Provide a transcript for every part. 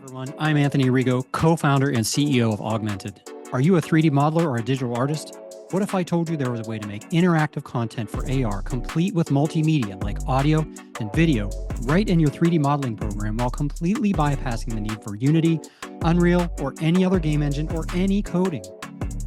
Everyone, I'm Anthony Rigo, co-founder and CEO of Augmented. Are you a 3D modeler or a digital artist? What if I told you there was a way to make interactive content for AR complete with multimedia like audio and video right in your 3D modeling program while completely bypassing the need for Unity, Unreal, or any other game engine or any coding?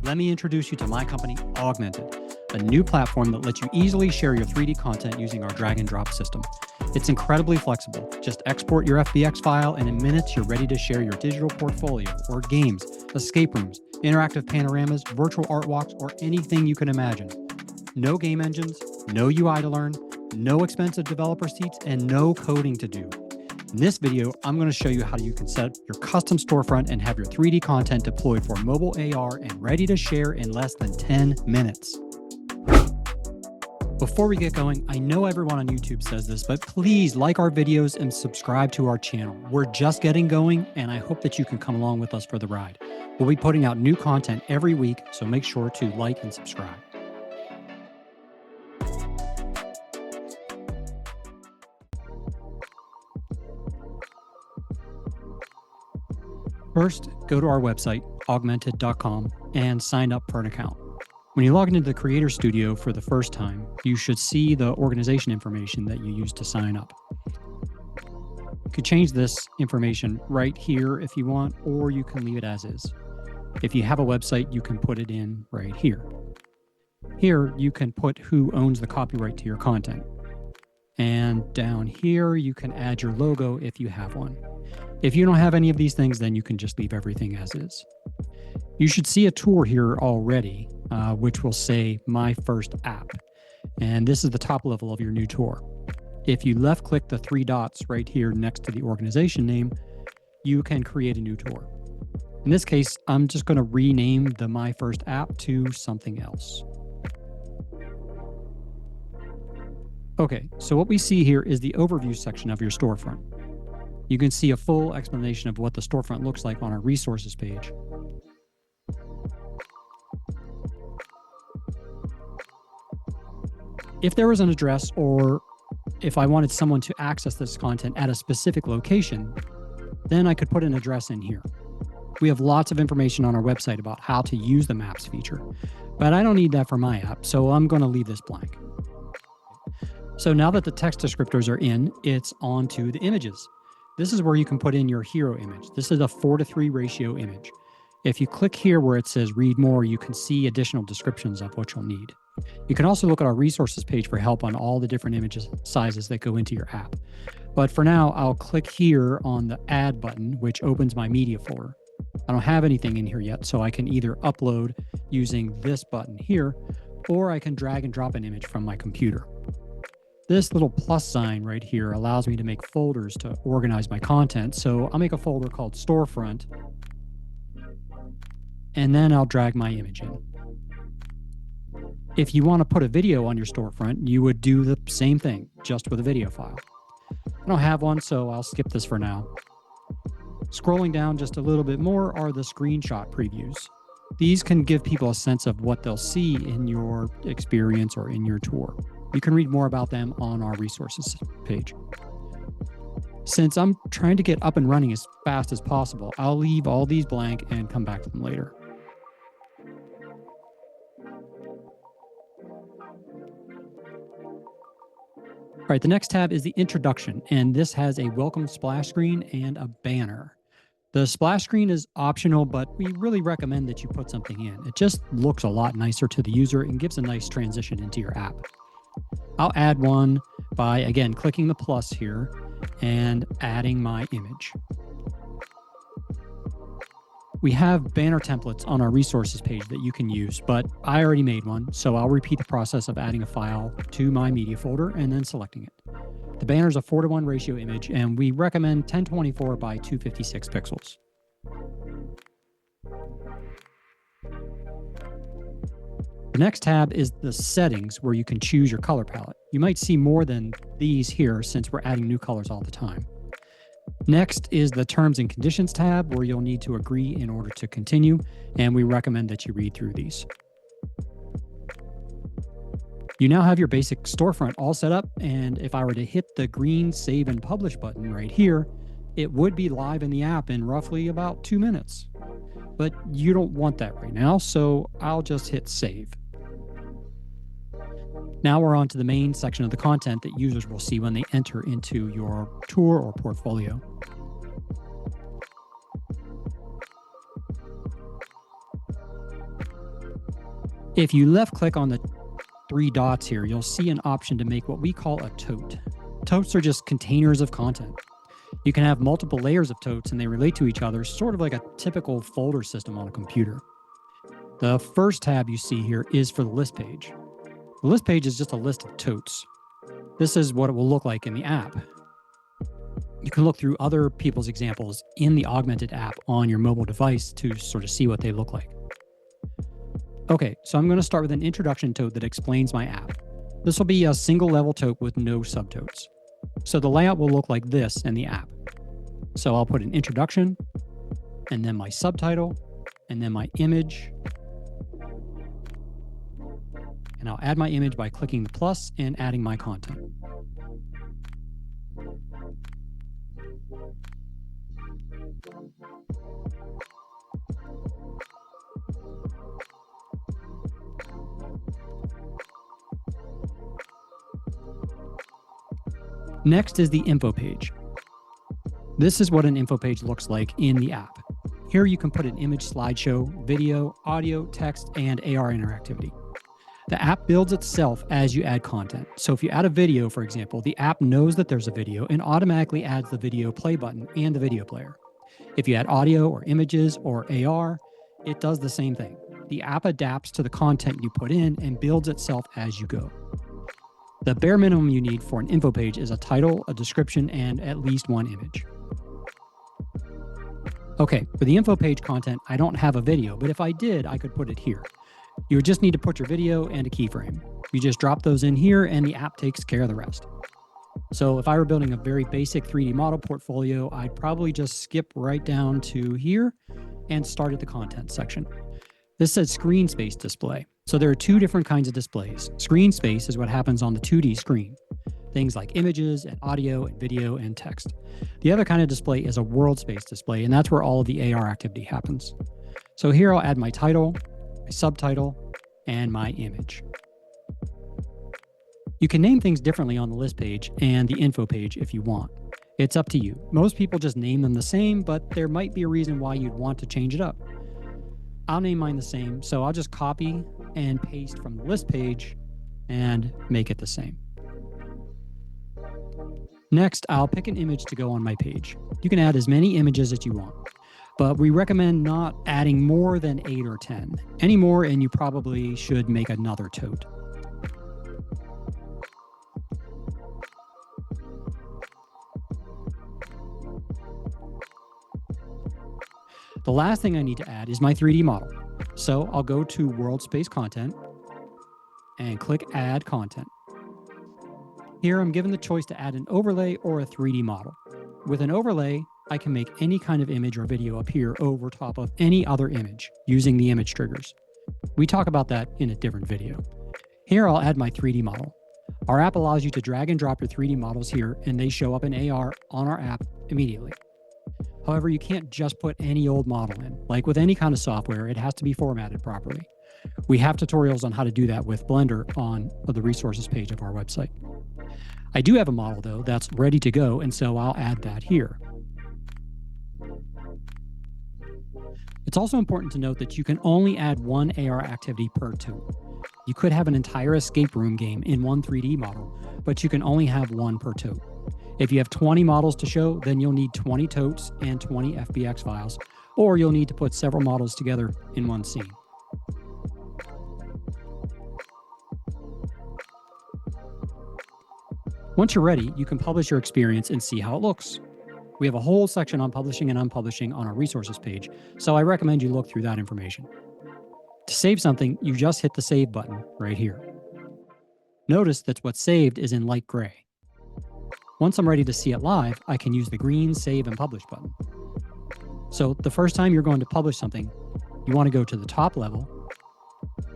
Let me introduce you to my company, Augmented, a new platform that lets you easily share your 3D content using our drag and drop system. It's incredibly flexible. Just export your FBX file, and in minutes, you're ready to share your digital portfolio or games, escape rooms, interactive panoramas, virtual art walks, or anything you can imagine. No game engines, no UI to learn, no expensive developer seats, and no coding to do. In this video, I'm going to show you how you can set your custom storefront and have your 3D content deployed for mobile AR and ready to share in less than 10 minutes. Before we get going, I know everyone on YouTube says this, but please like our videos and subscribe to our channel. We're just getting going, and I hope that you can come along with us for the ride. We'll be putting out new content every week, so make sure to like and subscribe. First, go to our website, augmented.com, and sign up for an account. When you log into the Creator Studio for the first time, you should see the organization information that you used to sign up. You could change this information right here if you want, or you can leave it as is. If you have a website, you can put it in right here. Here, you can put who owns the copyright to your content. And down here, you can add your logo if you have one. If you don't have any of these things, then you can just leave everything as is. You should see a tour here already, which will say My First App. And this is the top level of your new tour. If you left click the three dots right here next to the organization name, you can create a new tour. In this case, I'm just going to rename the My First App to something else. Okay, so what we see here is the overview section of your storefront. You can see a full explanation of what the storefront looks like on our resources page. If there was an address, or if I wanted someone to access this content at a specific location, then I could put an address in here. We have lots of information on our website about how to use the maps feature, but I don't need that for my app, so I'm going to leave this blank. So now that the text descriptors are in, it's on to the images. This is where you can put in your hero image. This is a 4:3 ratio image. If you click here where it says read more, you can see additional descriptions of what you'll need. You can also look at our resources page for help on all the different images sizes that go into your app. But for now, I'll click here on the add button, which opens my media folder. I don't have anything in here yet, so I can either upload using this button here, or I can drag and drop an image from my computer. This little plus sign right here allows me to make folders to organize my content. So I'll make a folder called Storefront, and then I'll drag my image in. If you want to put a video on your storefront, you would do the same thing, just with a video file. I don't have one, so I'll skip this for now. Scrolling down just a little bit more are the screenshot previews. These can give people a sense of what they'll see in your experience or in your tour. You can read more about them on our resources page. Since I'm trying to get up and running as fast as possible, I'll leave all these blank and come back to them later. All right, the next tab is the introduction, and this has a welcome splash screen and a banner. The splash screen is optional, but we really recommend that you put something in. It just looks a lot nicer to the user and gives a nice transition into your app. I'll add one by, again, clicking the plus here and adding my image. We have banner templates on our resources page that you can use, but I already made one, so I'll repeat the process of adding a file to my media folder and then selecting it. The banner is a 4:1 ratio image, and we recommend 1024 by 256 pixels. The next tab is the settings, where you can choose your color palette. You might see more than these here since we're adding new colors all the time. Next is the terms and conditions tab, where you'll need to agree in order to continue, and we recommend that you read through these. You now have your basic storefront all set up, and if I were to hit the green save and publish button right here, it would be live in the app in roughly about 2 minutes. But you don't want that right now, so I'll just hit save. Now we're on to the main section of the content that users will see when they enter into your tour or portfolio. If you left click on the 3 dots here, you'll see an option to make what we call a tote. Totes are just containers of content. You can have multiple layers of totes and they relate to each other, sort of like a typical folder system on a computer. The first tab you see here is for the list page. The list page is just a list of totes. This is what it will look like in the app. You can look through other people's examples in the Augmented app on your mobile device to sort of see what they look like. Okay, so I'm going to start with an introduction tote that explains my app. This will be a single level tote with no subtotes. So the layout will look like this in the app. So I'll put an introduction, and then my subtitle, and then my image. And I'll add my image by clicking the plus and adding my content. Next is the info page. This is what an info page looks like in the app. Here you can put an image slideshow, video, audio, text, and AR interactivity. The app builds itself as you add content. So if you add a video, for example, the app knows that there's a video and automatically adds the video play button and the video player. If you add audio or images or AR, it does the same thing. The app adapts to the content you put in and builds itself as you go. The bare minimum you need for an info page is a title, a description, and at least one image. Okay, for the info page content, I don't have a video, but if I did, I could put it here. You would just need to put your video and a keyframe. You just drop those in here and the app takes care of the rest. So if I were building a very basic 3D model portfolio, I'd probably just skip right down to here and start at the content section. This says screen space display. So there are 2 different kinds of displays. Screen space is what happens on the 2D screen. Things like images and audio and video and text. The other kind of display is a world space display, and that's where all of the AR activity happens. So here I'll add my title, my subtitle, and my image. You can name things differently on the list page and the info page if you want. It's up to you. Most people just name them the same, but there might be a reason why you'd want to change it up. I'll name mine the same, so I'll just copy and paste from the list page and make it the same. Next, I'll pick an image to go on my page. You can add as many images as you want, but we recommend not adding more than 8 or 10. Any more and you probably should make another tote. The last thing I need to add is my 3D model. So I'll go to World Space Content and click Add Content. Here I'm given the choice to add an overlay or a 3D model. With an overlay, I can make any kind of image or video appear over top of any other image using the image triggers. We talk about that in a different video. Here I'll add my 3D model. Our app allows you to drag and drop your 3D models here and they show up in AR on our app immediately. However, you can't just put any old model in. Like with any kind of software, it has to be formatted properly. We have tutorials on how to do that with Blender on the resources page of our website. I do have a model though that's ready to go, and so I'll add that here. It's also important to note that you can only add one AR activity per tote. You could have an entire escape room game in one 3D model, but you can only have one per tote. If you have 20 models to show, then you'll need 20 totes and 20 FBX files, or you'll need to put several models together in one scene. Once you're ready, you can publish your experience and see how it looks. We have a whole section on publishing and unpublishing on our resources page, so I recommend you look through that information. To save something, you just hit the save button right here. Notice that what's saved is in light gray. Once I'm ready to see it live, I can use the green Save and Publish button. So the first time you're going to publish something, you want to go to the top level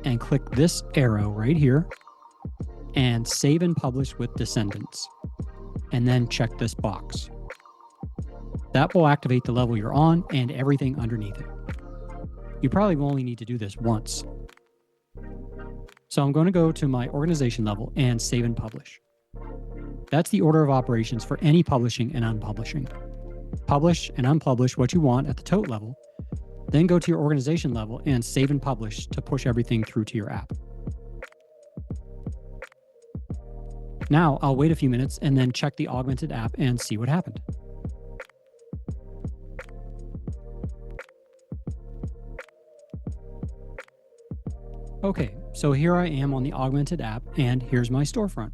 and click this arrow right here and Save and Publish with Descendants, and then check this box. That will activate the level you're on and everything underneath it. You probably will only need to do this once. So I'm going to go to my organization level and save and publish. That's the order of operations for any publishing and unpublishing. Publish and unpublish what you want at the tote level, then go to your organization level and save and publish to push everything through to your app. Now I'll wait a few minutes and then check the Augmented app and see what happened. Okay, so here I am on the Augmented app, and here's my storefront.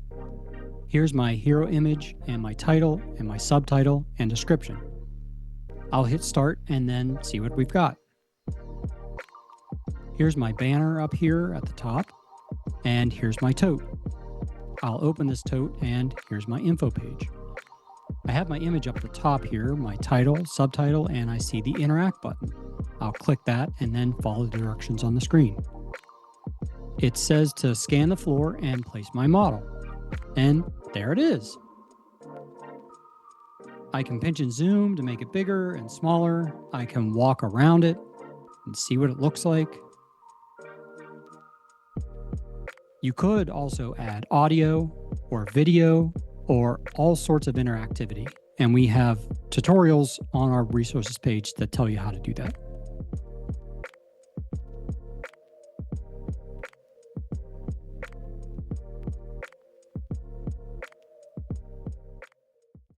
Here's my hero image and my title and my subtitle and description. I'll hit start and then see what we've got. Here's my banner up here at the top, and here's my tote. I'll open this tote and here's my info page. I have my image up at the top here, my title, subtitle, and I see the interact button. I'll click that and then follow the directions on the screen. It says to scan the floor and place my model. And there it is. I can pinch and zoom to make it bigger and smaller. I can walk around it and see what it looks like. You could also add audio or video or all sorts of interactivity. And we have tutorials on our resources page that tell you how to do that.